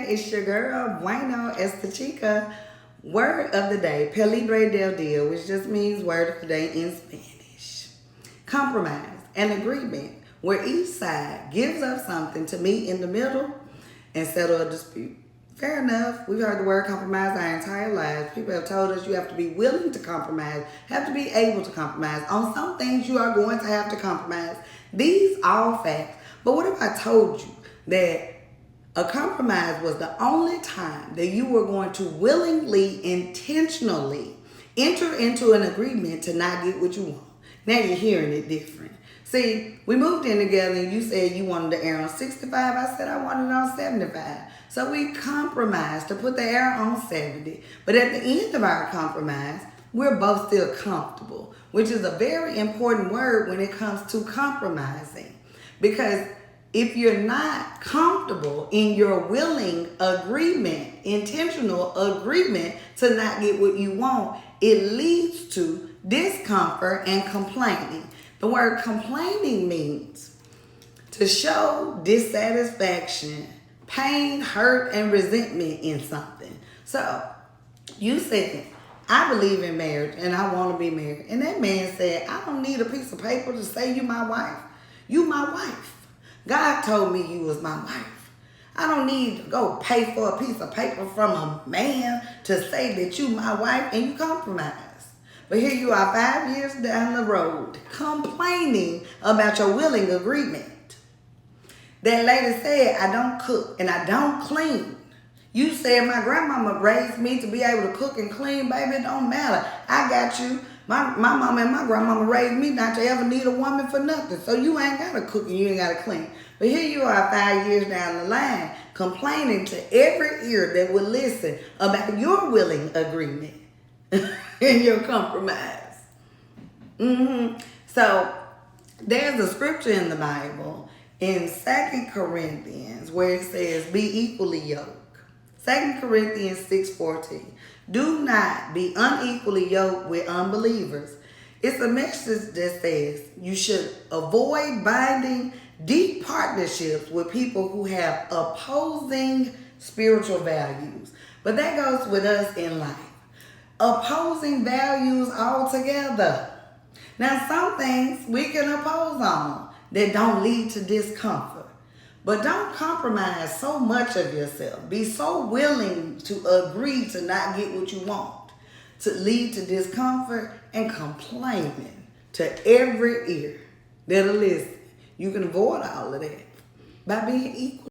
It's your girl, Bueno Esta Chica. Word of the day, Peligre del Dia, which just means word of the day in Spanish. Compromise, an agreement where each side gives up something to meet in the middle and settle a dispute. Fair enough. We've heard the word compromise our entire lives. People have told us you have to be willing to compromise, have to be able to compromise. On some things you are going to have to compromise. These all facts. But what if I told you that a compromise was the only time that you were going to willingly, intentionally enter into an agreement to not get what you want? Now you're hearing it different. See, we moved in together and you said you wanted the air on 65. I said I wanted it on 75. So we compromised to put the air on 70. But at the end of our compromise, we're both still comfortable, which is a very important word when it comes to compromising. Because if you're not comfortable in your willing agreement, intentional agreement to not get what you want, it leads to discomfort and complaining. The word complaining means to show dissatisfaction, pain, hurt, and resentment in something. So you said, I believe in marriage and I want to be married. And that man said, I don't need a piece of paper to say you my wife. You my wife. God told me you was my wife. I don't need to go pay for a piece of paper from a man to say that you my wife, and you compromise. But here you are 5 years down the road complaining about your willing agreement. That lady said, I don't cook and I don't clean. You said my grandmama raised me to be able to cook and clean. Baby, it don't matter. I got you. My mama and my grandmama raised me not to ever need a woman for nothing. So you ain't got to cook and you ain't got to clean. But here you are 5 years down the line complaining to every ear that would listen about your willing agreement and your compromise. So there's a scripture in the Bible in 2 Corinthians where it says, be equally yoked. 2 Corinthians 6:14. Do not be unequally yoked with unbelievers. It's a message that says you should avoid binding deep partnerships with people who have opposing spiritual values. But that goes with us in life. Opposing values altogether. Now, some things we can oppose on that don't lead to discomfort. But don't compromise so much of yourself. Be so willing to agree to not get what you want, to lead to discomfort and complaining to every ear that'll listen. You can avoid all of that by being equal.